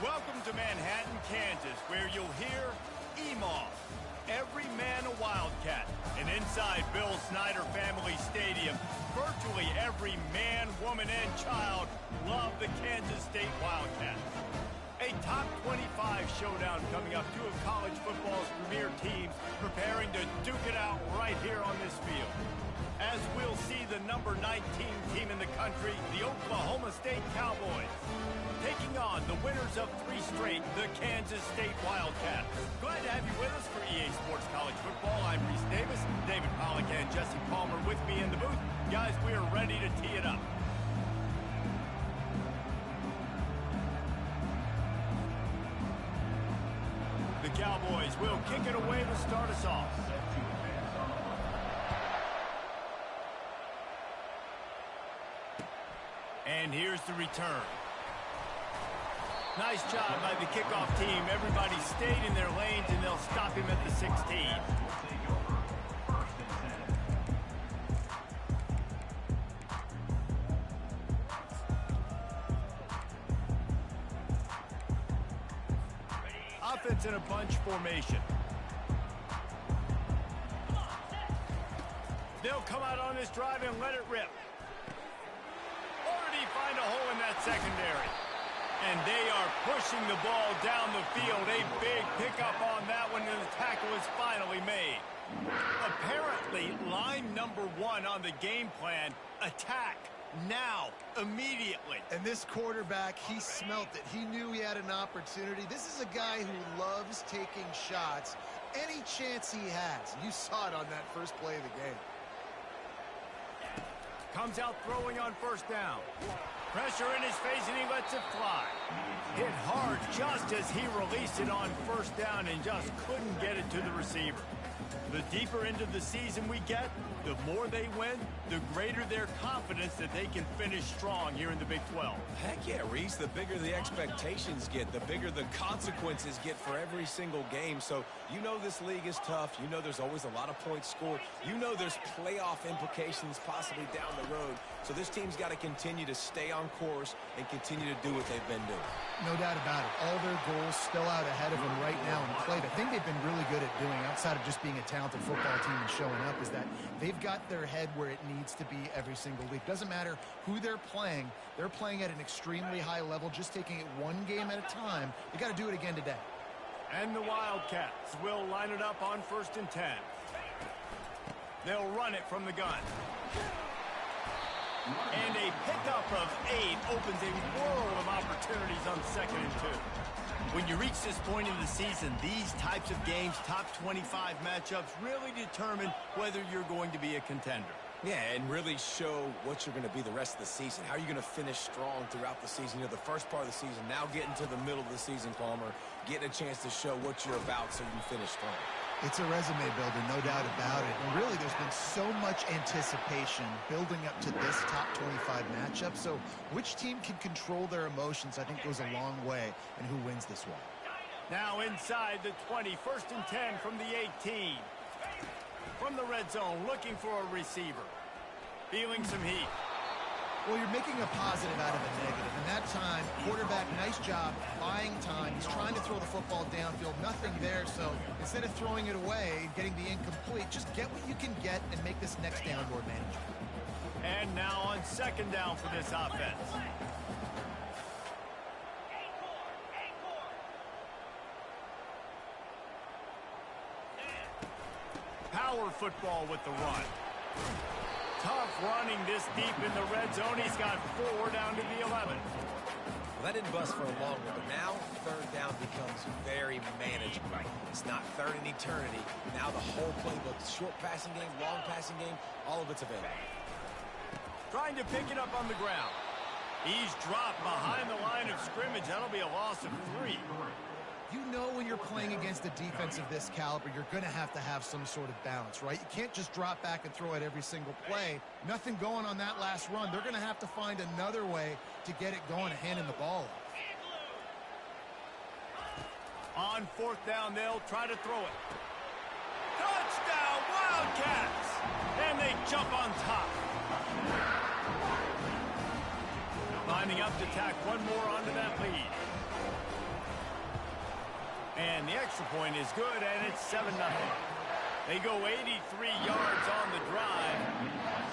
Welcome to Manhattan, Kansas, where you'll hear EMAW, every man a Wildcat. And inside Bill Snyder Family Stadium, virtually every man, woman, and child love the Kansas State Wildcats. A top 25 showdown coming up, two of college football's premier teams preparing to duke it out right here on this field. As we'll see the number 19 team in the country, the Oklahoma State Cowboys, taking on the winners of 3 straight, the Kansas State Wildcats. Glad to have you with us for EA Sports College Football. I'm Reese Davis, David Pollack and Jesse Palmer with me in the booth. Guys, we are ready to tee it up. The Cowboys will kick it away to start us off. And here's the return. Nice job by the kickoff team. Everybody stayed in their lanes, and they'll stop him at the 16. Offense in a bunch formation. They'll come out on this drive and let it rip. Already find a hole in that secondary. And they are pushing the ball down the field. A big pickup on that one, and the tackle is finally made. Apparently, line number 1 on the game plan, attack now, immediately. And this quarterback, he smelt it. He knew he had an opportunity. This is a guy who loves taking shots any chance he has. You saw it on that first play of the game. Comes out throwing on first down. Pressure in his face, and he lets it fly. Hit hard just as he released it on first down and just couldn't get it to the receiver. The deeper into the season we get, the more they win, the greater their confidence that they can finish strong here in the Big 12. Heck yeah, Reese. The bigger the expectations get, the bigger the consequences get for every single game. So you know this league is tough. You know there's always a lot of points scored. You know there's playoff implications possibly down the road. So this team's got to continue to stay on course and continue to do what they've been doing. No doubt about it. All their goals still out ahead of them right now in play. The thing they've been really good at doing, outside of just being a talented football team and showing up, is that they've got their head where it needs to be every single week. Doesn't matter who they're playing at an extremely high level, just taking it one game at a time. They got to do it again today. And the Wildcats will line it up on 1st and 10. They'll run it from the gun. And a pickup of 8 opens a world of opportunities on 2nd and 2. When you reach this point in the season, these types of games, top 25 matchups, really determine whether you're going to be a contender. Yeah, and really show what you're going to be the rest of the season. How are you going to finish strong throughout the season? You know, the first part of the season, now getting to the middle of the season, Palmer, getting a chance to show what you're about so you can finish strong. It's a resume builder, no doubt about it. And really, there's been so much anticipation building up to this top 25 matchup. So which team can control their emotions, I think, goes a long way in who wins this one. Now inside the 20, 1st and 10 from the 18. From the red zone, looking for a receiver. Feeling some heat. Well, you're making a positive out of a negative. And that time, quarterback, nice job, buying time. He's trying to throw the football downfield. Nothing there. So instead of throwing it away, getting the incomplete, just get what you can get and make this next down more manageable. And now on 2nd down for this offense. Power football with the run. Tough running this deep in the red zone. He's got 4 down to the 11. Well, that didn't bust for a long one, but now 3rd down becomes very manageable. It's not 3rd in eternity. Now the whole playbook, short passing game, long passing game, all of it's available. Trying to pick it up on the ground. He's dropped behind the line of scrimmage. That'll be a loss of 3. You know when you're playing against a defense of this caliber, you're going to have some sort of balance, right? You can't just drop back and throw it every single play. Nothing going on that last run. They're going to have to find another way to get it going and handing the ball off. On 4th down, they'll try to throw it. Touchdown, Wildcats! And they jump on top. Lining up to tack one more onto that lead. And the extra point is good, and it's 7-0. They go 83 yards on the drive,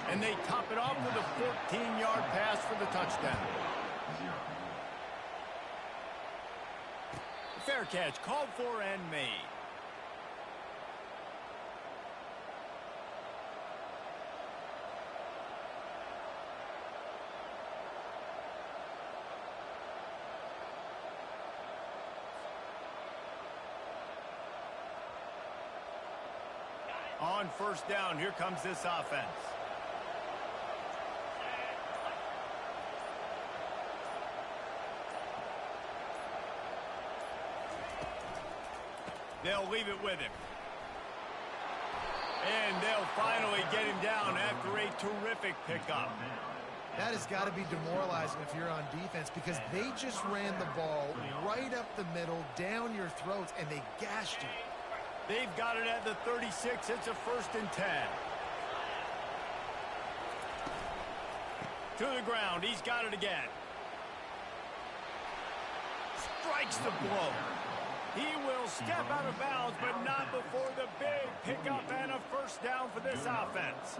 and they top it off with a 14-yard pass for the touchdown. Fair catch called for and made. On first down, here comes this offense. They'll leave it with him. And they'll finally get him down after a terrific pickup. That has got to be demoralizing if you're on defense because they just ran the ball right up the middle, down your throats, and they gashed you. They've got it at the 36. It's a 1st and 10. To the ground. He's got it again. Strikes the blow. He will step out of bounds, but not before the big pickup and a 1st down for this offense.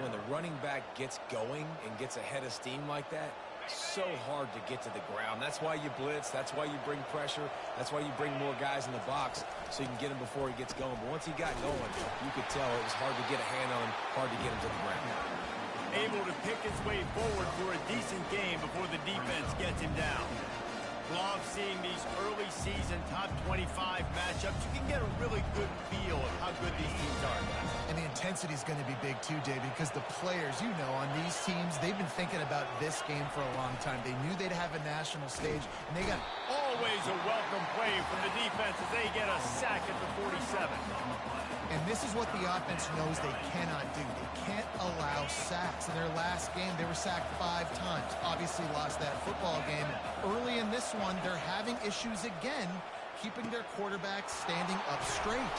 When the running back gets going and gets ahead of steam like that, so hard to get to the ground. That's why you blitz. That's why you bring pressure. That's why you bring more guys in the box so you can get him before he gets going. But once he got going, you could tell it was hard to get a hand on him, hard to get him to the ground. Able to pick his way forward for a decent game before the defense gets him down. Love seeing these early season top 25 matchups. You can get a really good feel of how good these teams are. And the intensity is going to be big too, David, because the players, you know, on these teams, they've been thinking about this game for a long time. They knew they'd have a national stage, and they got always a welcome play from the defense as they get a sack at the 47. And this is what the offense knows they cannot do. They can't allow sacks. In their last game, they were sacked 5 times. Obviously lost that football game. Early in this one, they're having issues again, keeping their quarterback standing up straight.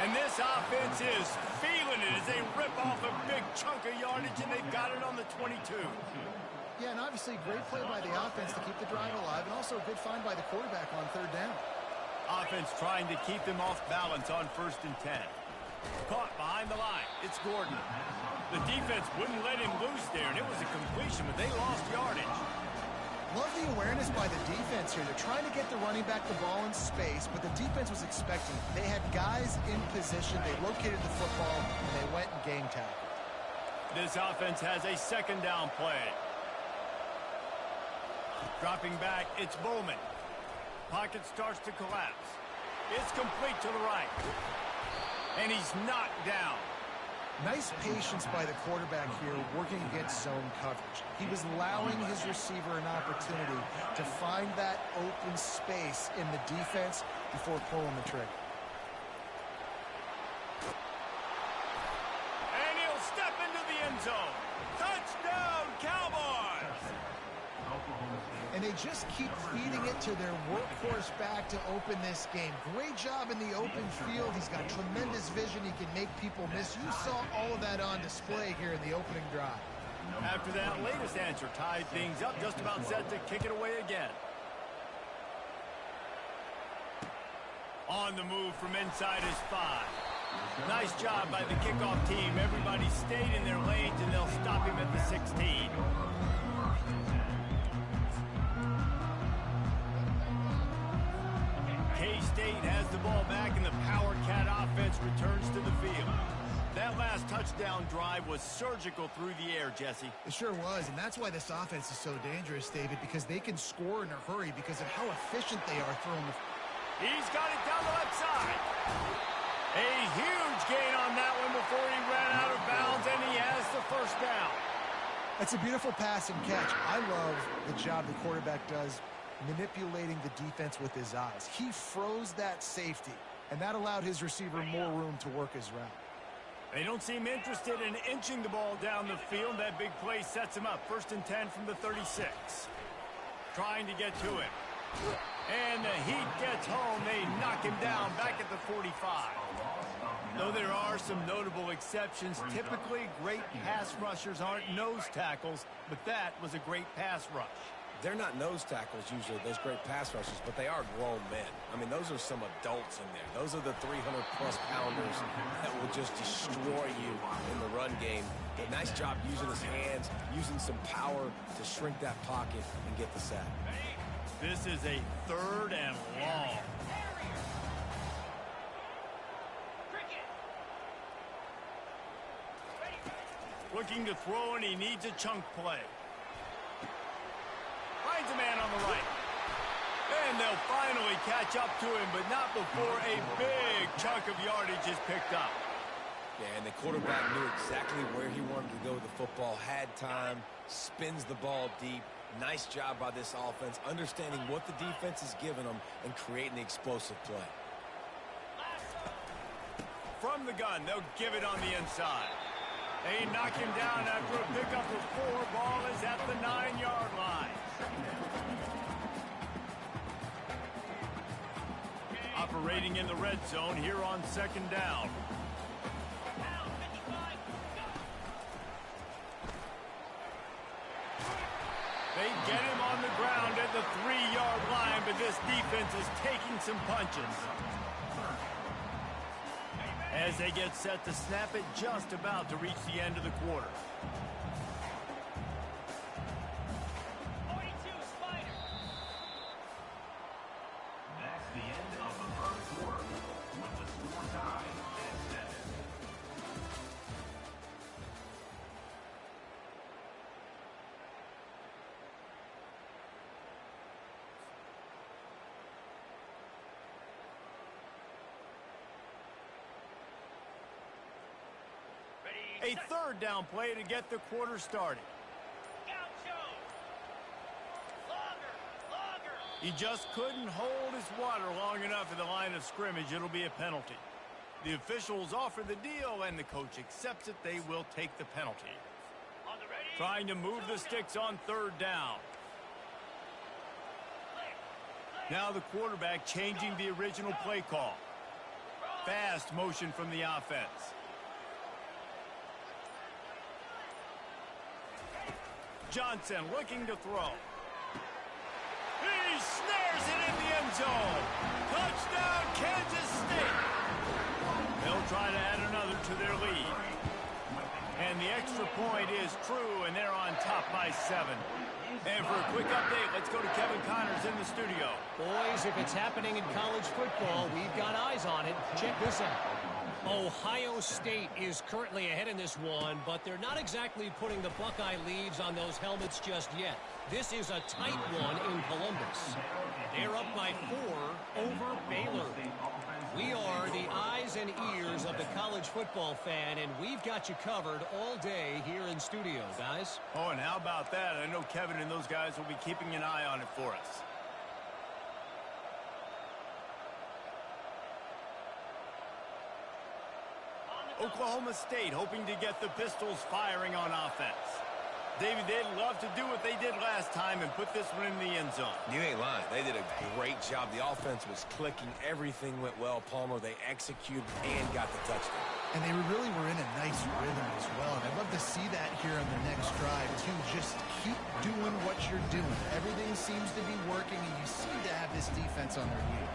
And this offense is feeling it as they rip off a big chunk of yardage, and they've got it on the 22. Yeah, and obviously great play by the offense to keep the drive alive, and also a good find by the quarterback on 3rd down. Offense trying to keep them off balance on 1st and 10. Caught behind the line. It's Gordon. The defense wouldn't let him loose there, and it was a completion, but they lost yardage. Love the awareness by the defense here. They're trying to get the running back the ball in space, but the defense was expecting. They had guys in position. They located the football, and they went and game tackled. This offense has a 2nd down play. Dropping back, it's Bowman. Pocket starts to collapse. It's complete to the right. And he's knocked down. Nice patience by the quarterback here working against zone coverage. He was allowing his receiver an opportunity to find that open space in the defense before pulling the trigger. And he'll step into the end zone. Touchdown, Cowboys! And they just keep feeding it to their workhorse back to open this game. Great job in the open field. He's got tremendous vision. He can make people miss. You saw all of that on display here in the opening drive. After that latest answer tied things up, just about set to kick it away again. On the move from inside his 5. Nice job by the kickoff team. Everybody stayed in their lanes, and they'll stop him at the 16. K-State has the ball back, and the Power Cat offense returns to the field. That last touchdown drive was surgical through the air, Jesse. It sure was, and that's why this offense is so dangerous, David, because they can score in a hurry because of how efficient they are throwing the... He's got it down the left side. A huge gain on that one before he ran out of bounds, and he has the 1st down. That's a beautiful pass and catch. I love the job the quarterback does manipulating the defense with his eyes. He froze that safety, and that allowed his receiver more room to work his route. They don't seem interested in inching the ball down the field. That big play sets him up. 1st and 10 from the 36. Trying to get to him. And the Heat gets home. They knock him down back at the 45. Though there are some notable exceptions, typically great pass rushers aren't nose tackles, but that was a great pass rush. They're not nose tackles usually, those great pass rushers, but they are grown men. I mean, those are some adults in there. Those are the 300-plus pounders that will just destroy you in the run game. But nice job using his hands, using some power to shrink that pocket and get the sack. This is a 3rd and long. Looking to throw, and he needs a chunk play. Finds a man on the right. And they'll finally catch up to him, but not before a big chunk of yardage is picked up. Yeah, and the quarterback knew exactly where he wanted to go with the football, had time, spins the ball deep. Nice job by this offense, understanding what the defense is giving them and creating the explosive play. From the gun, they'll give it on the inside. They knock him down after a pickup of 4. Ball is at the 9-yard line. Operating in the red zone here on 2nd down. They get him on the ground at the 3-yard line, but this defense is taking some punches. As they get set to snap it, just about to reach the end of the quarter. 42 Spider. That's the end of the first quarter with the score tied at 7. A 3rd down play to get the quarter started. He just couldn't hold his water long enough at the line of scrimmage. It'll be a penalty. The officials offer the deal, and the coach accepts it. They will take the penalty. Trying to move the sticks on 3rd down. Now the quarterback changing the original play call. Fast motion from the offense. Johnson looking to throw. He snares it in the end zone. Touchdown, Kansas State. They'll try to add another to their lead. And the extra point is true, and they're on top by 7. And for a quick update, let's go to Kevin Connors in the studio. Boys, if it's happening in college football, we've got eyes on it. Check this out. Ohio State is currently ahead in this one, but they're not exactly putting the Buckeye leaves on those helmets just yet. This is a tight one in Columbus. They're up by 4 over Baylor. We are the eyes and ears of the college football fan, and we've got you covered all day here in studio, guys. Oh, and how about that? I know Kevin and those guys will be keeping an eye on it for us. Oklahoma State hoping to get the Pistols firing on offense. David, they'd love to do what they did last time and put this one in the end zone. You ain't lying. They did a great job. The offense was clicking. Everything went well, Palmer. They executed and got the touchdown. And they really were in a nice rhythm as well. And I'd love to see that here on the next drive, too. Just keep doing what you're doing. Everything seems to be working, and you seem to have this defense on their heels.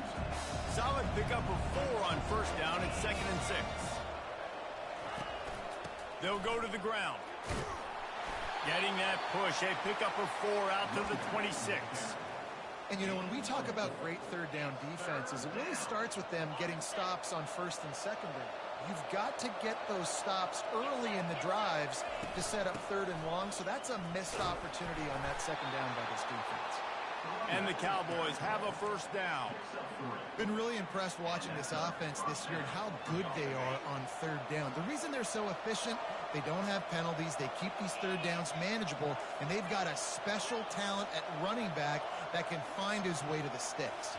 Solid pickup of 4 on 1st down at 2nd and 6. They'll go to the ground. Getting that push, a pickup of 4 out to the 26. And, you know, when we talk about great 3rd down defenses, it really starts with them getting stops on 1st and 2nd down. You've got to get those stops early in the drives to set up 3rd and long, so that's a missed opportunity on that 2nd down by this defense. And the Cowboys have a 1st down. Been really impressed watching this offense this year and how good they are on 3rd down. The reason they're so efficient, they don't have penalties, they keep these 3rd downs manageable, and they've got a special talent at running back that can find his way to the sticks.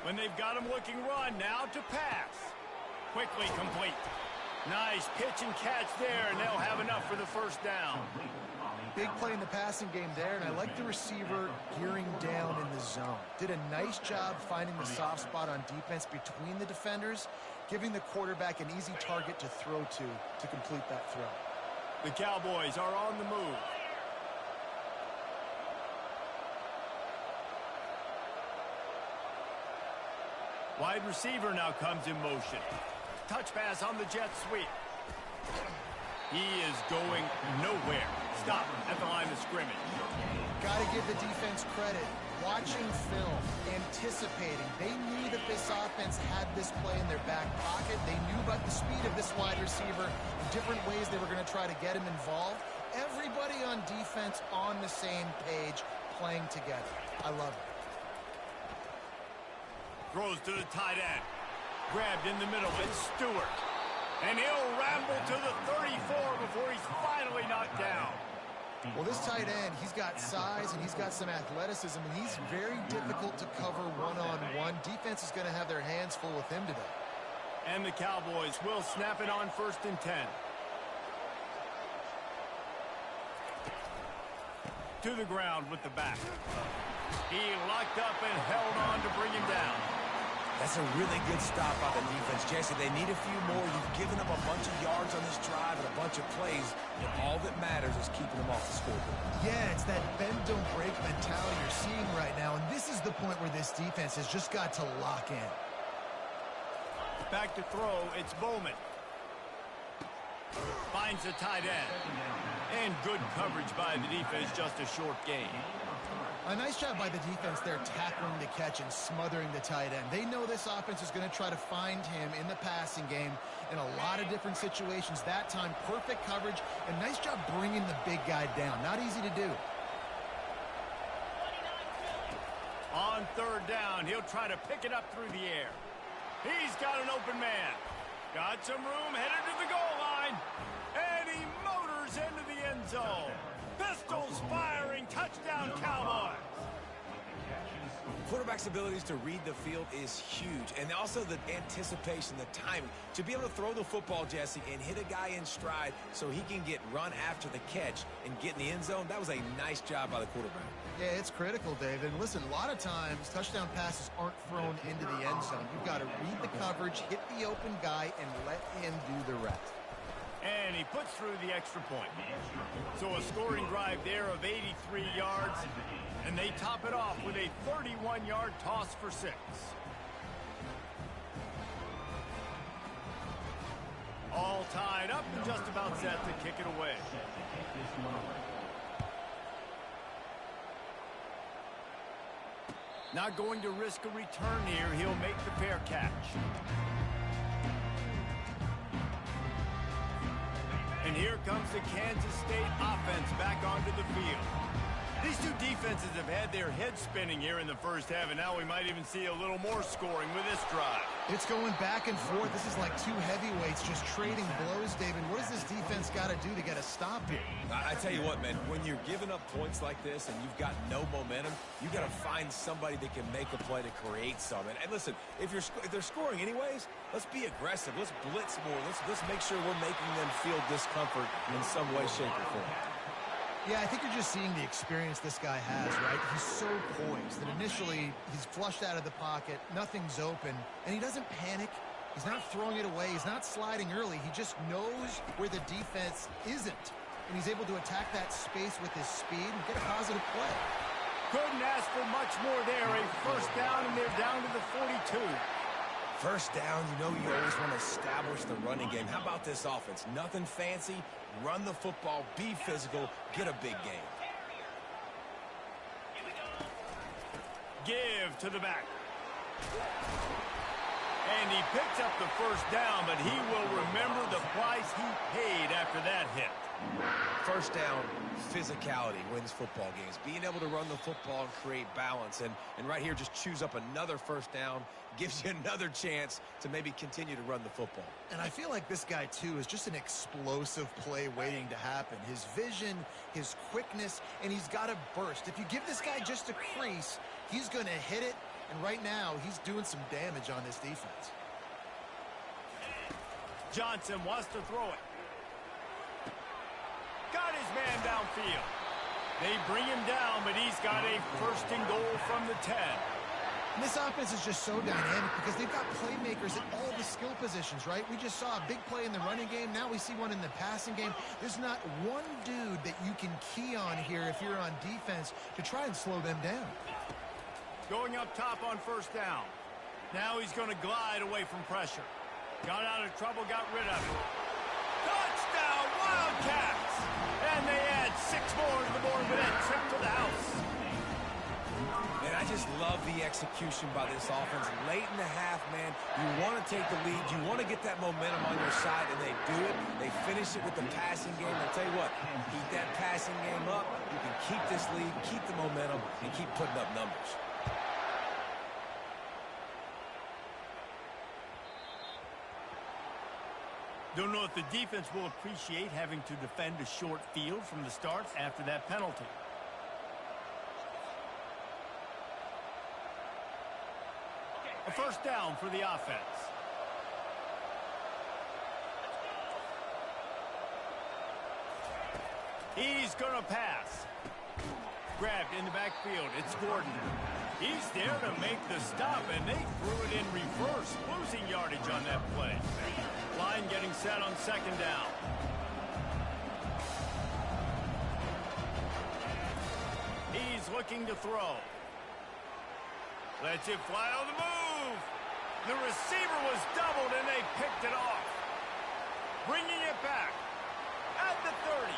When they've got him looking run, now to pass. Quickly complete. Nice pitch and catch there, and they'll have enough for the 1st down. Big play in the passing game there, and I like the receiver gearing down in the zone. Did a nice job finding the soft spot on defense between the defenders, giving the quarterback an easy target to throw to complete that throw. The Cowboys are on the move. Wide receiver now comes in motion. Touch pass on the jet sweep. He is going nowhere. Stop at the line of scrimmage. Got to give the defense credit. Watching film, anticipating. They knew that this offense had this play in their back pocket. They knew about the speed of this wide receiver, different ways they were going to try to get him involved. Everybody on defense on the same page, playing together. I love it. Throws to the tight end. Grabbed in the middle. It's Stewart. And he'll ramble to the 34 before he's finally knocked down. Well, this tight end, he's got size and he's got some athleticism, and he's very difficult to cover one-on-one. Defense is going to have their hands full with him today. And the Cowboys will snap it on 1st and 10. To the ground with the back. He locked up and held on to bring him down. That's a really good stop by the defense. Jesse, they need a few more. You've given them a bunch of yards on this drive and a bunch of plays, and all that matters is keeping them off the scoreboard. Yeah, it's that bend, don't break mentality you're seeing right now, and this is the point where this defense has just got to lock in. Back to throw, it's Bowman. Finds the tight end. And good coverage by the defense, just a short gain. A nice job by the defense there, tackling the catch and smothering the tight end. They know this offense is going to try to find him in the passing game in a lot of different situations. That time, perfect coverage, and nice job bringing the big guy down. Not easy to do. On 3rd down, he'll try to pick it up through the air. He's got an open man. Got some room, headed to the goal line. And he motors into the end zone. Pistols firing, touchdown Cowboys. Quarterback's abilities to read the field is huge, and also the anticipation, the timing. To be able to throw the football, Jesse, and hit a guy in stride so he can get run after the catch and get in the end zone, that was a nice job by the quarterback. Yeah, it's critical, David. And listen, a lot of times, touchdown passes aren't thrown into the end zone. You've got to read the coverage, hit the open guy, and let him do the rest. And he puts through the extra point. So a scoring drive there of 83 yards. And they top it off with a 31-yard toss for 6. All tied up and just about set to kick it away. Not going to risk a return here. He'll make the fair catch. And here comes the Kansas State offense back onto the field. These two defenses have had their heads spinning here in the first half, and now we might even see a little more scoring with this drive. It's going back and forth. This is like two heavyweights just trading blows, David. What does this defense got to do to get a stop here? I tell you what, man, when you're giving up points like this and you've got no momentum, you got to find somebody that can make a play to create some. And listen, if they're scoring anyways, let's be aggressive. Let's blitz more. Let's make sure we're making them feel discomfort in some way, shape, or form. Yeah, I think you're just seeing the experience this guy has, right? He's so poised that initially he's flushed out of the pocket, nothing's open, and he doesn't panic. He's not throwing it away. He's not sliding early. He just knows where the defense isn't, and he's able to attack that space with his speed and get a positive play. Couldn't ask for much more there. A first down, and they're down to the 42. First down, you know you always want to establish the running game. How about this offense? Nothing fancy. Run the football, be physical, get a big game. Give to the back. And he picks up the first down, but he will remember the price he paid after that hit. First down, physicality wins football games. Being able to run the football and create balance. And right here, just choose up another first down, gives you another chance to maybe continue to run the football. And I feel like this guy, too, is just an explosive play waiting to happen. His vision, his quickness, and he's got a burst. If you give this guy just a crease, he's going to hit it. And right now, he's doing some damage on this defense. Johnson wants to throw it. Got his man downfield. They bring him down, but he's got a first and goal from the 10. And this offense is just so dynamic because they've got playmakers at all the skill positions, right? We just saw a big play in the running game. Now we see one in the passing game. There's not one dude that you can key on here if you're on defense to try and slow them down. Going up top on first down. Now he's going to glide away from pressure. Got out of trouble, got rid of it. Touchdown, Wildcats! And they add 6 more to the board with that trip to the house. And I just love the execution by this offense. Late in the half, man, you want to take the lead. You want to get that momentum on your side, and they do it. They finish it with the passing game. I'll tell you what, keep that passing game up. You can keep this lead, keep the momentum, and keep putting up numbers. Don't know if the defense will appreciate having to defend a short field from the start after that penalty. A first down for the offense. He's going to pass. Grabbed in the backfield. It's Gordon. He's there to make the stop, and they threw it in reverse, losing yardage on that play. Line getting set on second down. He's looking to throw. Lets it fly on the move. The receiver was doubled, and they picked it off. Bringing it back at the 30.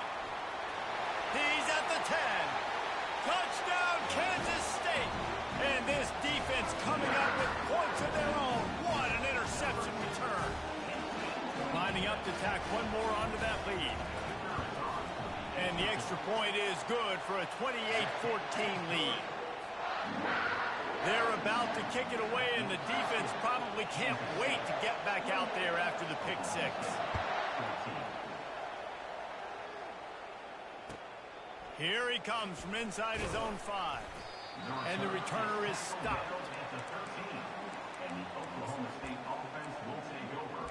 He's at the 10. Touchdown, Kansas State. And this defense coming up with points of their own. What an interception return. Lining up to tack one more onto that lead. And the extra point is good for a 28-14 lead. They're about to kick it away, and the defense probably can't wait to get back out there after the pick six. Here he comes from inside his own 5. And the returner is stopped. And the Oklahoma State offense will take over.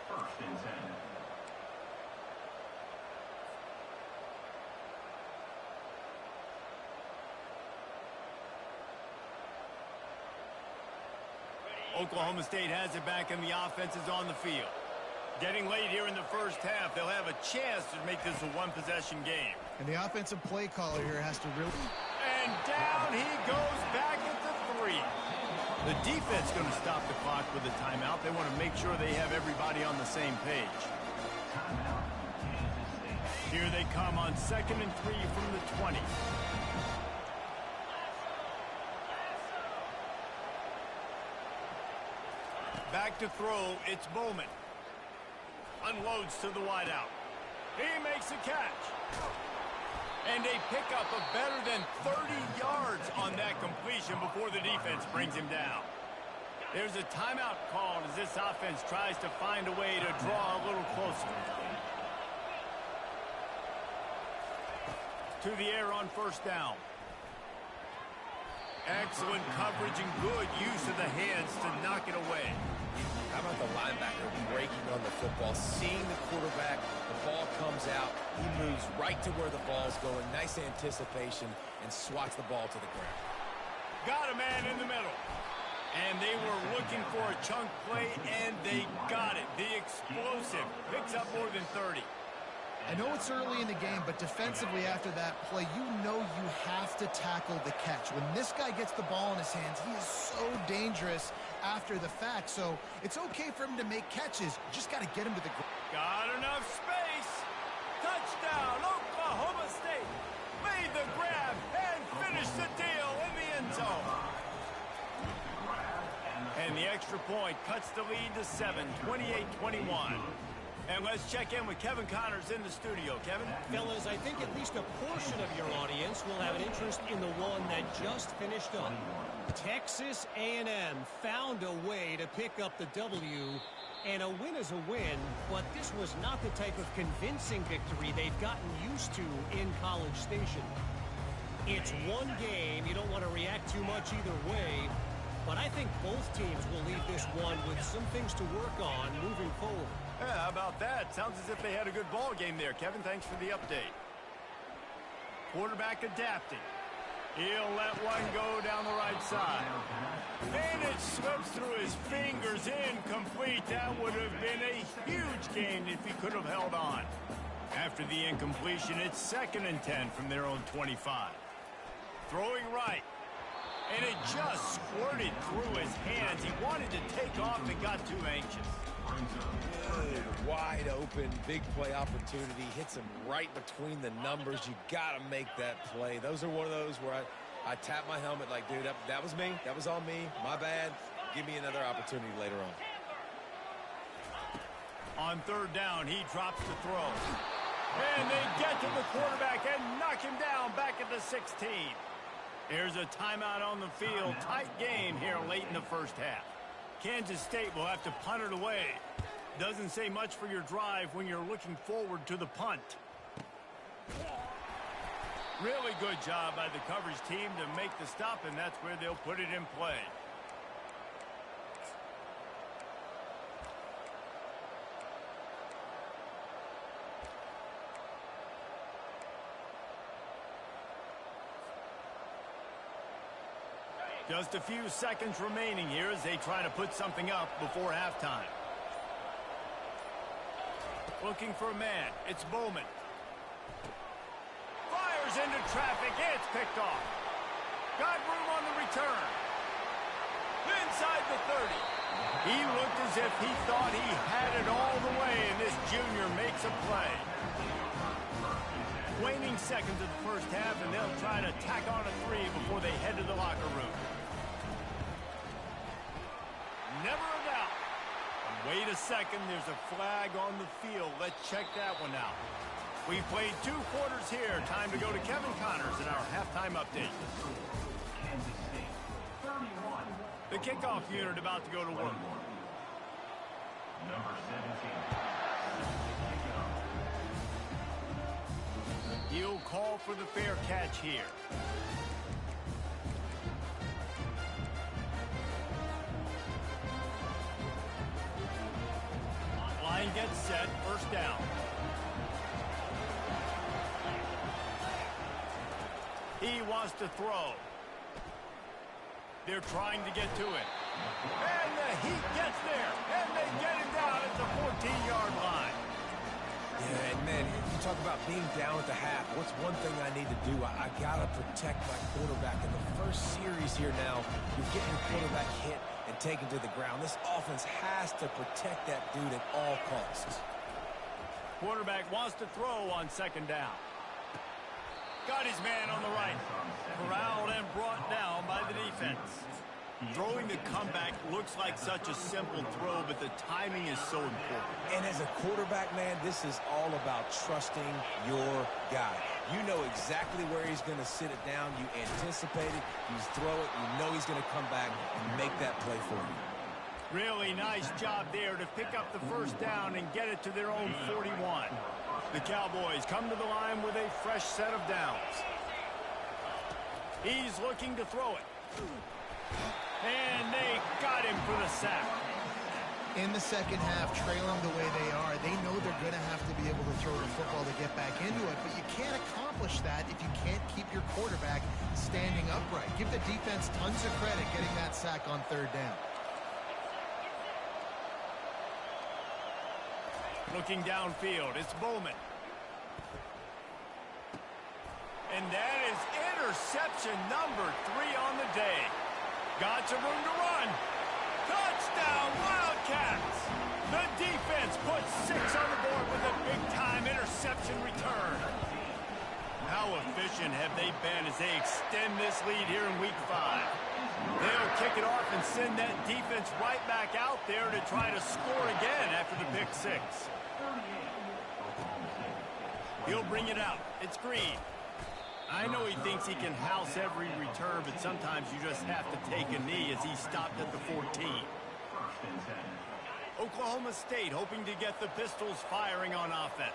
1st and 10. Oklahoma State has it back, and the offense is on the field. Getting late here in the first half, they'll have a chance to make this a one-possession game. And the offensive play caller here has to really... And down he goes back at the 3. The defense going to stop the clock with a timeout. They want to make sure they have everybody on the same page. Here they come on 2nd and 3 from the 20. Back to throw, it's Bowman. Unloads to the wideout. He makes a catch. And a pickup of better than 30 yards on that completion before the defense brings him down. There's a timeout called as this offense tries to find a way to draw a little closer. To the air on first down. Excellent coverage and good use of the hands to knock it away. How about the linebacker breaking on the football, seeing the quarterback, the ball comes out, he moves right to where the ball's going, nice anticipation, and swats the ball to the ground. Got a man in the middle. And they were looking for a chunk play, and they got it. The explosive picks up more than 30. I know it's early in the game, but defensively after that play, you know you have to tackle the catch. When this guy gets the ball in his hands, he is so dangerous after the fact. So it's okay for him to make catches. Just got to get him to the ground. Got enough space. Touchdown, Oklahoma State. Made the grab and finished the deal in the end zone. And the extra point cuts the lead to 7, 28-21. And let's check in with Kevin Connors in the studio. Kevin? Fellas, I think at least a portion of your audience will have an interest in the one that just finished up. Texas A&M found a way to pick up the W, and a win is a win, but this was not the type of convincing victory they've gotten used to in College Station. It's one game. You don't want to react too much either way, but I think both teams will leave this one with some things to work on moving forward. Yeah, how about that? Sounds as if they had a good ball game there. Kevin, thanks for the update. Quarterback adapting. He'll let one go down the right side. And it slips through his fingers, incomplete. That would have been a huge gain if he could have held on. After the incompletion, it's 2nd and 10 from their own 25. Throwing right. And it just squirted through his hands. He wanted to take off and got too anxious. Good, wide open, big play opportunity. Hits him right between the numbers. You got to make that play. Those are one of those where I tap my helmet like, dude, that was me. That was on me. My bad. Give me another opportunity later on. On third down, he drops the throw. And they get to the quarterback and knock him down back at the 16. Here's a timeout on the field. Tight game here late in the first half. Kansas State will have to punt it away. Doesn't say much for your drive when you're looking forward to the punt. Really good job by the coverage team to make the stop, and that's where they'll put it in play. Just a few seconds remaining here as they try to put something up before halftime. Looking for a man. It's Bowman. Fires into traffic. It's picked off. Got room on the return. Inside the 30. He looked as if he thought he had it all the way, and this junior makes a play. Waning seconds of the first half, and they'll try to tack on a 3 before they head to the locker room. Never a doubt. Wait a second, there's a flag on the field. Let's check that one out. We've played 2 quarters here. Time to go to Kevin Connors in our halftime update. Kansas State, 31. The kickoff unit about to go to work. Number 17. He'll call for the fair catch here. Line gets set, first down. He wants to throw. They're trying to get to it. And the Heat gets there, and they get it down at the 14-yard line. Yeah, and man, you talk about being down at the half. What's one thing I need to do? I got to protect my quarterback. In the first series here now, you're getting your quarterback hit and taken to the ground. This offense has to protect that dude at all costs. Quarterback wants to throw on second down. Got his man on the right. Corralled and brought down by the defense. Throwing the comeback looks like such a simple throw, but the timing is so important. And as a quarterback, man, this is all about trusting your guy. You know exactly where he's going to sit it down. You anticipate it. You throw it. You know he's going to come back and make that play for you. Really nice job there to pick up the first down and get it to their own 41. The Cowboys come to the line with a fresh set of downs. He's looking to throw it. And they got him for the sack. In the second half, trailing the way they are, they know they're going to have to be able to throw the football to get back into it, but you can't accomplish that if you can't keep your quarterback standing upright. Give the defense tons of credit getting that sack on third down. Looking downfield, it's Bowman. And that is interception number 3 on the day. Got some room to run. Touchdown, Wildcats! The defense puts 6 on the board with a big-time interception return. How efficient have they been as they extend this lead here in Week 5? They'll kick it off and send that defense right back out there to try to score again after the pick 6. He'll bring it out. It's Green. I know he thinks he can house every return, but sometimes you just have to take a knee as he stopped at the 14. Oklahoma State hoping to get the Pistols firing on offense.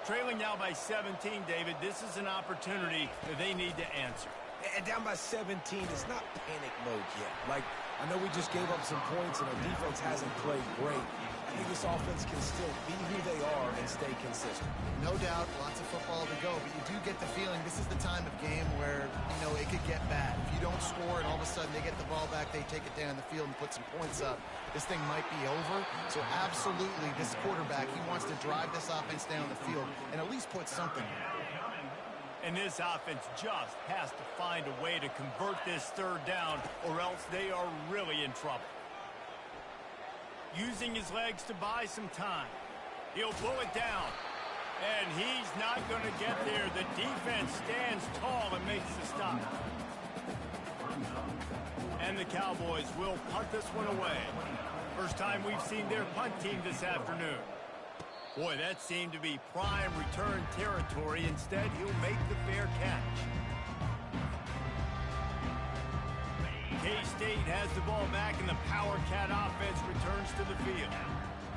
Trailing now by 17, David, this is an opportunity that they need to answer. And down by 17, it's not panic mode yet. Like, I know we just gave up some points and our defense hasn't played great. I think this offense can still be who they are and stay consistent. No doubt, lots of football to go, but you do get the feeling this is the time of game where, you know, it could get bad. If you don't score and all of a sudden they get the ball back, they take it down the field and put some points up, this thing might be over. So absolutely, this quarterback, he wants to drive this offense down the field and at least put something in. And this offense just has to find a way to convert this third down, or else they are really in trouble. Using his legs to buy some time. He'll pull it down. And he's not going to get there. The defense stands tall and makes the stop. And the Cowboys will punt this one away. First time we've seen their punt team this afternoon. Boy, that seemed to be prime return territory. Instead, he'll make the fair catch. K-State has the ball back, and the Power Cat offense returns to the field.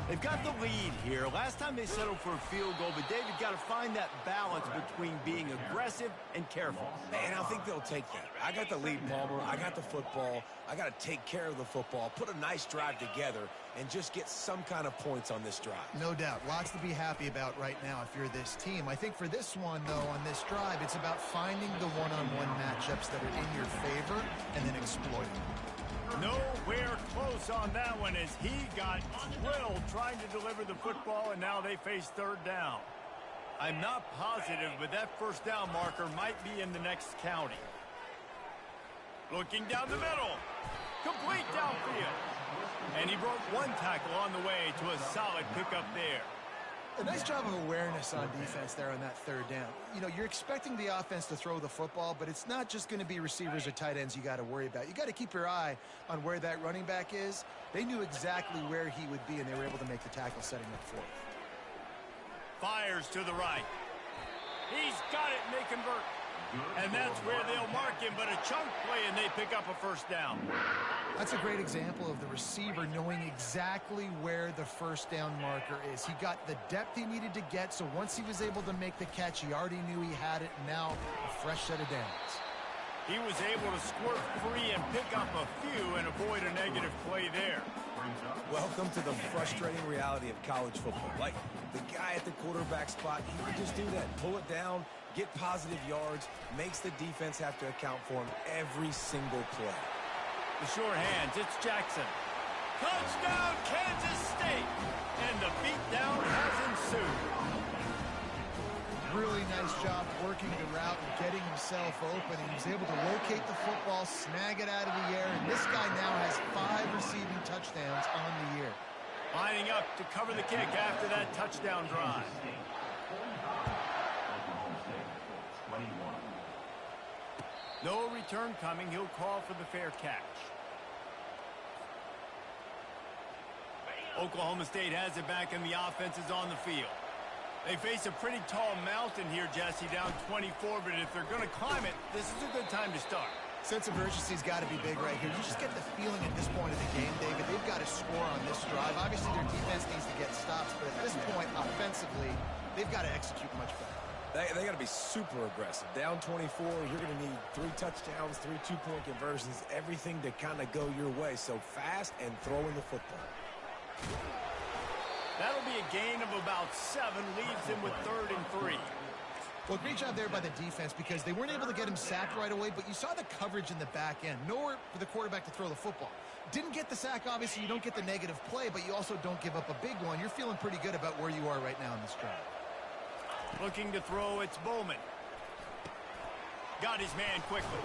They've got the lead here. Last time they settled for a field goal, but David got to find that balance between being aggressive and careful. And I think they'll take that. I got the lead, Palmer. I got the football. I got to take care of the football, put a nice drive together, and just get some kind of points on this drive. No doubt. Lots to be happy about right now if you're this team. I think for this one, though, on this drive, it's about finding the one-on-one matchups that are in your favor and then exploiting them. Nowhere close on that one as he got drilled trying to deliver the football, and now they face third down. I'm not positive, but that first down marker might be in the next county. Looking down the middle. Complete downfield. And he broke one tackle on the way to a solid pickup there. A nice job of awareness on defense there on that third down. You know, you're expecting the offense to throw the football, but it's not just going to be receivers or tight ends you got to worry about. You got to keep your eye on where that running back is. They knew exactly where he would be, and they were able to make the tackle setting up for it. Fires to the right. He's got it, and they convert. And that's where they'll mark him, but a chunk play, and they pick up a first down. That's a great example of the receiver knowing exactly where the first down marker is. He got the depth he needed to get, so once he was able to make the catch, he already knew he had it, and now a fresh set of downs. He was able to squirt free and pick up a few and avoid a negative play there. Welcome to the frustrating reality of college football. Like, the guy at the quarterback spot, he would just do that. Pull it down, get positive yards, makes the defense have to account for him every single play. The sure hands, it's Jackson. Touchdown, Kansas State! And the beatdown has ensued. Really nice job working the route and getting himself open. He was able to locate the football, snag it out of the air, and this guy now has 5 receiving touchdowns on the year. Lining up to cover the kick after that touchdown drive. No return coming. He'll call for the fair catch. Oklahoma State has it back, and the offense is on the field. They face a pretty tall mountain here, Jesse, down 24, but if they're going to climb it, this is a good time to start. Sense of urgency's got to be big right here. You just get the feeling at this point of the game, David, they've got to score on this drive. Obviously, their defense needs to get stops, but at this point, offensively, they've got to execute much better. They got to be super aggressive. Down 24, you're going to need 3 touchdowns, 3 two-point conversions, everything to kind of go your way. So fast and throwing the football. That'll be a gain of about 7, leaves him with 3rd and 3. Well, great job there by the defense because they weren't able to get him sacked right away, but you saw the coverage in the back end. Nowhere for the quarterback to throw the football. Didn't get the sack, obviously. You don't get the negative play, but you also don't give up a big one. You're feeling pretty good about where you are right now in this drive. Looking to throw, it's Bowman. Got his man quickly.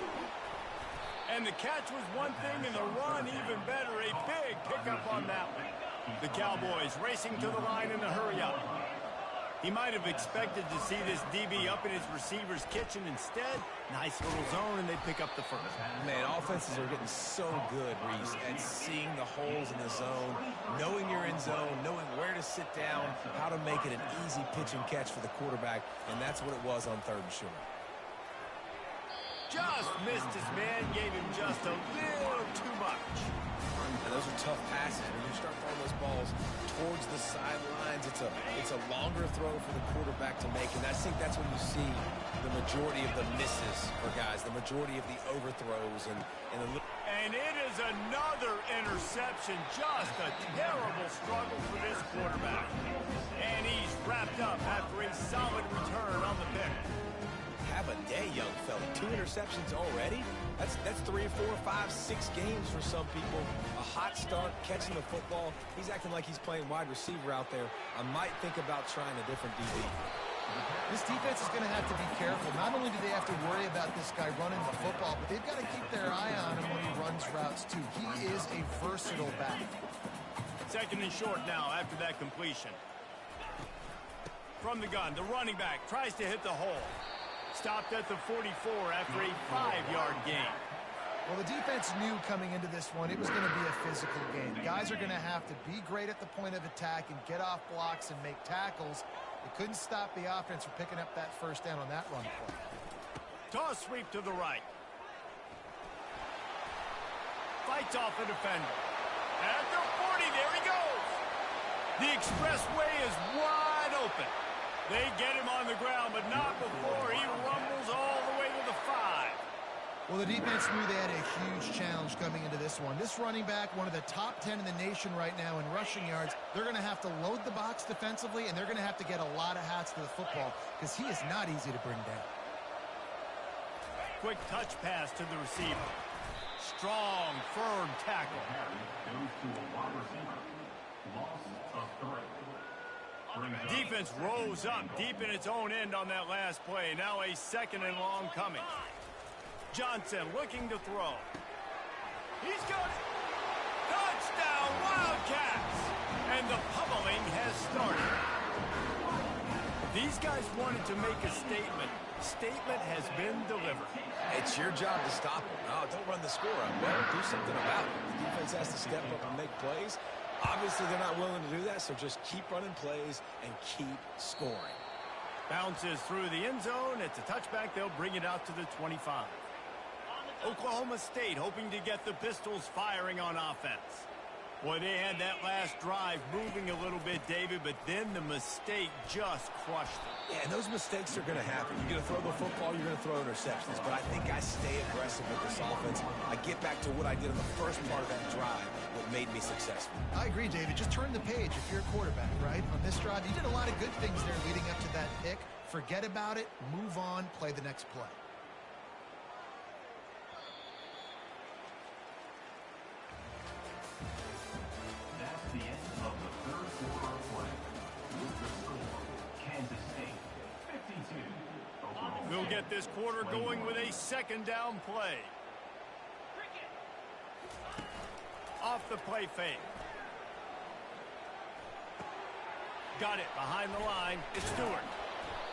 And the catch was one thing, and the run even better. A big pickup on that one. The Cowboys racing to the line in a hurry-up. He might have expected to see this DB up in his receiver's kitchen. Instead, nice little zone, and they pick up the first. Man, offenses are getting so good, Reese, at seeing the holes in the zone, knowing you're in zone, knowing where to sit down, how to make it an easy pitch and catch for the quarterback, and that's what it was on 3rd and short. Just missed his man, gave him just a little too much. And those are tough passes. When you start throwing those balls towards the sidelines, it's a longer throw for the quarterback to make, and I think that's when you see the majority of the misses for guys, the majority of the overthrows, and it is another interception. Just a terrible struggle for this quarterback. And he's wrapped up after a solid return on the pick. Have a day, young fella. 2 interceptions already? That's 3, 4, 5, 6 games for some people. A hot start, catching the football. He's acting like he's playing wide receiver out there. I might think about trying a different DB. This defense is going to have to be careful. Not only do they have to worry about this guy running the football, but they've got to keep their eye on him when he runs routes, too. He is a versatile back. Second and short now after that completion. From the gun, the running back tries to hit the hole. Stopped at the 44 after a 5-yard gain. Well, the defense knew coming into this one it was going to be a physical game. Guys are going to have to be great at the point of attack and get off blocks and make tackles. They couldn't stop the offense from picking up that first down on that run play. Toss sweep to the right. Fights off a defender. At the 40, there he goes. The expressway is wide open. They get him on the ground, but not before he rumbles all the way to the 5. Well, the defense knew they had a huge challenge coming into this one. This running back, one of the top 10 in the nation right now in rushing yards, they're going to have to load the box defensively, and they're going to have to get a lot of hats to the football because he is not easy to bring down. Quick touch pass to the receiver. Strong, firm tackle. Defense rose up deep in its own end on that last play. Now a second and long coming. Johnson looking to throw. He's got it. Touchdown, Wildcats! And the pummeling has started. These guys wanted to make a statement. Statement has been delivered. It's your job to stop them. No, don't run the score up. Well, do something about it. The defense has to step up and make plays. Obviously, they're not willing to do that, so just keep running plays and keep scoring. Bounces through the end zone. It's a touchback. They'll bring it out to the 25. Oklahoma State hoping to get the Pistols firing on offense. Boy, they had that last drive moving a little bit, David, but then the mistake just crushed them. Yeah, and those mistakes are going to happen. You're going to throw the football, you're going to throw interceptions. But I think I stay aggressive with this offense. I get back to what I did in the first part of that drive, what made me successful. I agree, David. Just turn the page if you're a quarterback, right? On this drive, you did a lot of good things there leading up to that pick. Forget about it, move on, play the next play. That's the end of the third quarter of play. With the score, Kansas State 52. Oklahoma We'll State get this quarter going with a second down play. Off the play fake. Got it behind the line. It's Stewart.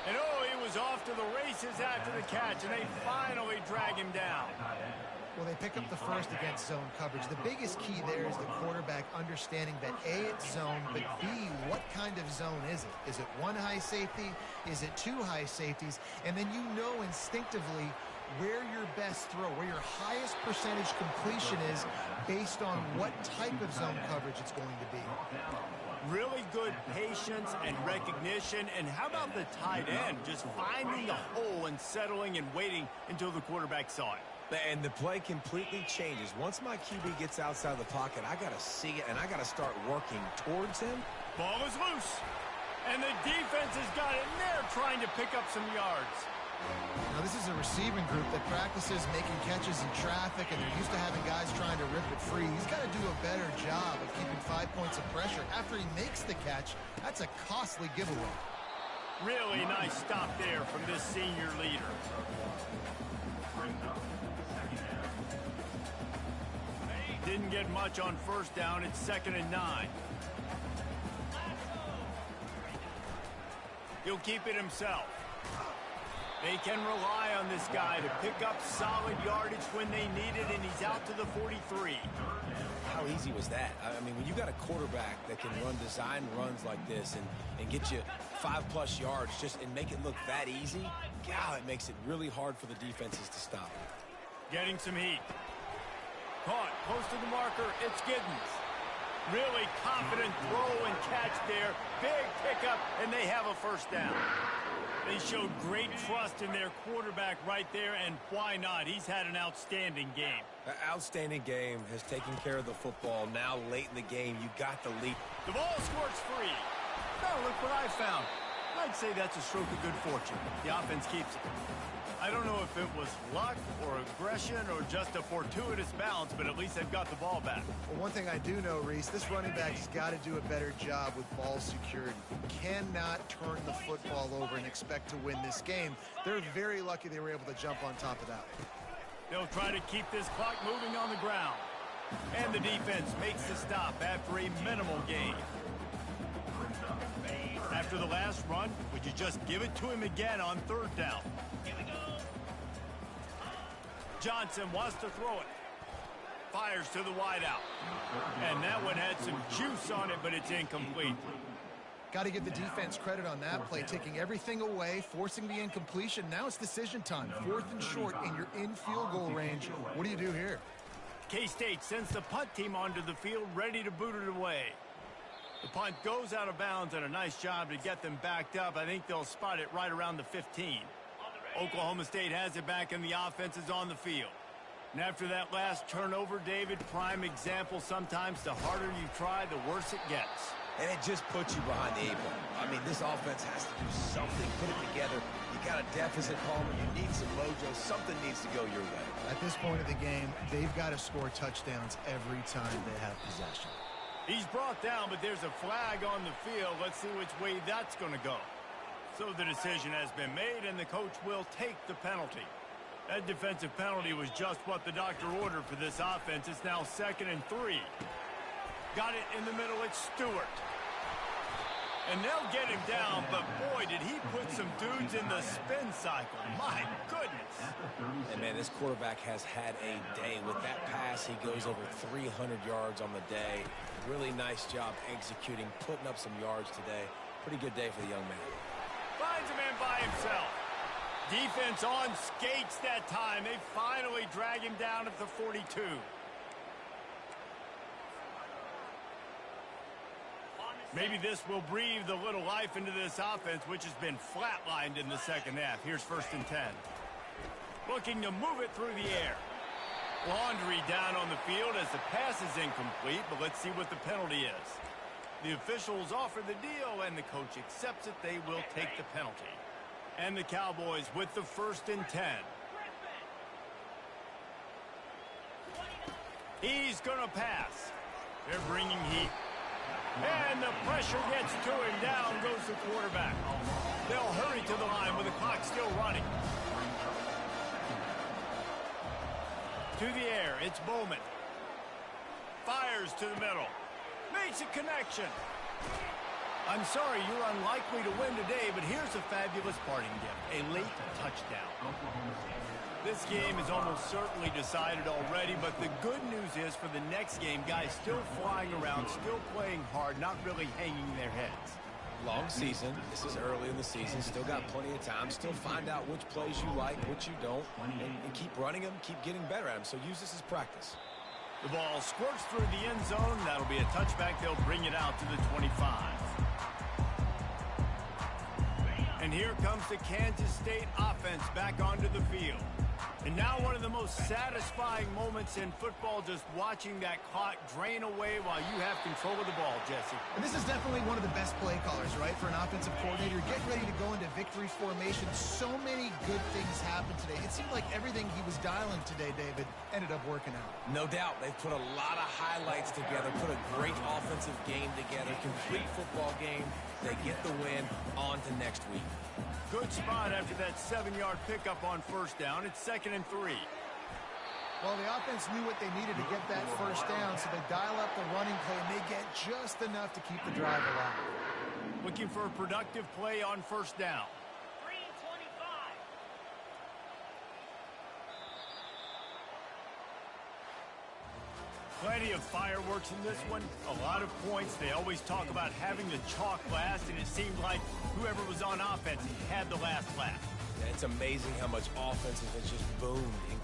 And oh, he was off to the races after the catch, and they finally drag him down. Well, they pick up the first against zone coverage. The biggest key there is the quarterback understanding that A, it's zone, but B, what kind of zone is it? Is it one high safety? Is it two high safeties? And then you know instinctively where your best throw, where your highest percentage completion is based on what type of zone coverage it's going to be. Really good patience and recognition. And how about the tight end just finding a hole and settling and waiting until the quarterback saw it? And the play completely changes. Once my QB gets outside the pocket, I got to see it, and I got to start working towards him. Ball is loose. And the defense has got it, and they're trying to pick up some yards. Now, this is a receiving group that practices making catches in traffic, and they're used to having guys trying to rip it free. He's got to do a better job of keeping 5 points of pressure. After he makes the catch, that's a costly giveaway. Really nice stop there from this senior leader. Didn't get much on first down. It's 2nd and 9. He'll keep it himself. They can rely on this guy to pick up solid yardage when they need it, and he's out to the 43. How easy was that? I mean, when you got a quarterback that can run design runs like this and get you 5+ yards just and make it look that easy, God, it makes it really hard for the defenses to stop it. Getting some heat. Caught close to the marker. It's Giddens. Really confident throw and catch there. Big pickup, and they have a first down. They showed great trust in their quarterback right there, and why not? He's had an outstanding game. An outstanding game, has taken care of the football. Now late in the game, you got the lead. The ball squirts free. Oh, look what I found. I'd say that's a stroke of good fortune. The offense keeps it. I don't know if it was luck or aggression or just a fortuitous bounce, but at least they've got the ball back. Well, one thing I do know, Reese, this running back has got to do a better job with ball security. cannot turn the football over and expect to win this game. They're very lucky they were able to jump on top of that. They'll try to keep this clock moving on the ground. And the defense makes the stop after a minimal gain. After the last run, would you just give it to him again on third down? Here we go. Johnson wants to throw it. Fires to the wideout. And that one had some juice on it, but it's incomplete. Got to give the defense credit on that play, taking everything away, forcing the incompletion. Now it's decision time. 4th and short, and you're in field goal range. What do you do here? K-State sends the punt team onto the field, ready to boot it away. The punt goes out of bounds, and a nice job to get them backed up. I think they'll spot it right around the 15. Oklahoma State has it back, and the offense is on the field. And after that last turnover, David, prime example, sometimes the harder you try, the worse it gets. And it just puts you behind the 8 ball. I mean, this offense has to do something, put it together. You got a deficit, Palmer. You need some mojo. Something needs to go your way. At this point of the game, they've got to score touchdowns every time they have possession. He's brought down, but there's a flag on the field. Let's see which way that's going to go. So the decision has been made, and the coach will take the penalty. That defensive penalty was just what the doctor ordered for this offense. It's now 2nd and 3. Got it in the middle. It's Stewart. And they'll get him down, but boy, did he put some dudes in the spin cycle. My goodness. And, man, this quarterback has had a day. With that pass, he goes over 300 yards on the day. Really nice job executing, putting up some yards today. Pretty good day for the young man. Finds a man by himself. Defense on skates that time. They finally drag him down at the 42. Maybe this will breathe a little life into this offense, which has been flatlined in the second half. Here's 1st and 10. Looking to move it through the air. Laundry down on the field as the pass is incomplete, but let's see what the penalty is. The officials offer the deal, and the coach accepts it. They will take the penalty. And the Cowboys with the 1st and 10. He's going to pass. They're bringing heat. And the pressure gets to him. Down goes the quarterback. They'll hurry to the line with the clock still running. To the air, it's Bowman. Fires to the middle. Makes a connection. I'm sorry, you're unlikely to win today, but here's a fabulous parting gift. A late touchdown. This game is almost certainly decided already, but the good news is for the next game, guys still flying around, still playing hard, not really hanging their heads. Long season. This is early in the season. Still got plenty of time. Still find out which plays you like, which you don't, and keep running them, keep getting better at them. So use this as practice. The ball squirts through the end zone. That'll be a touchback. They'll bring it out to the 25. And here comes the Kansas State offense back onto the field. And now one of the most satisfying moments in football, just watching that clock drain away while you have control of the ball, Jesse. And this is definitely one of the best play callers, right, for an offensive coordinator. Getting ready to go into victory formation. So many good things happened today. It seemed like everything he was dialing today, David, ended up working out. No doubt. They've put a lot of highlights together, put a great offensive game together, complete football game. They get the win. On to next week. Good spot after that 7-yard pickup on 1st down. It's 2nd and 3. Well, the offense knew what they needed to get that 1st down, so they dial up the running play, and they get just enough to keep the drive alive. Looking for a productive play on 1st down. Plenty of fireworks in this one. A lot of points. They always talk about having the chalk last, and it seemed like whoever was on offense had the last laugh. It's amazing how much offense has just boomed in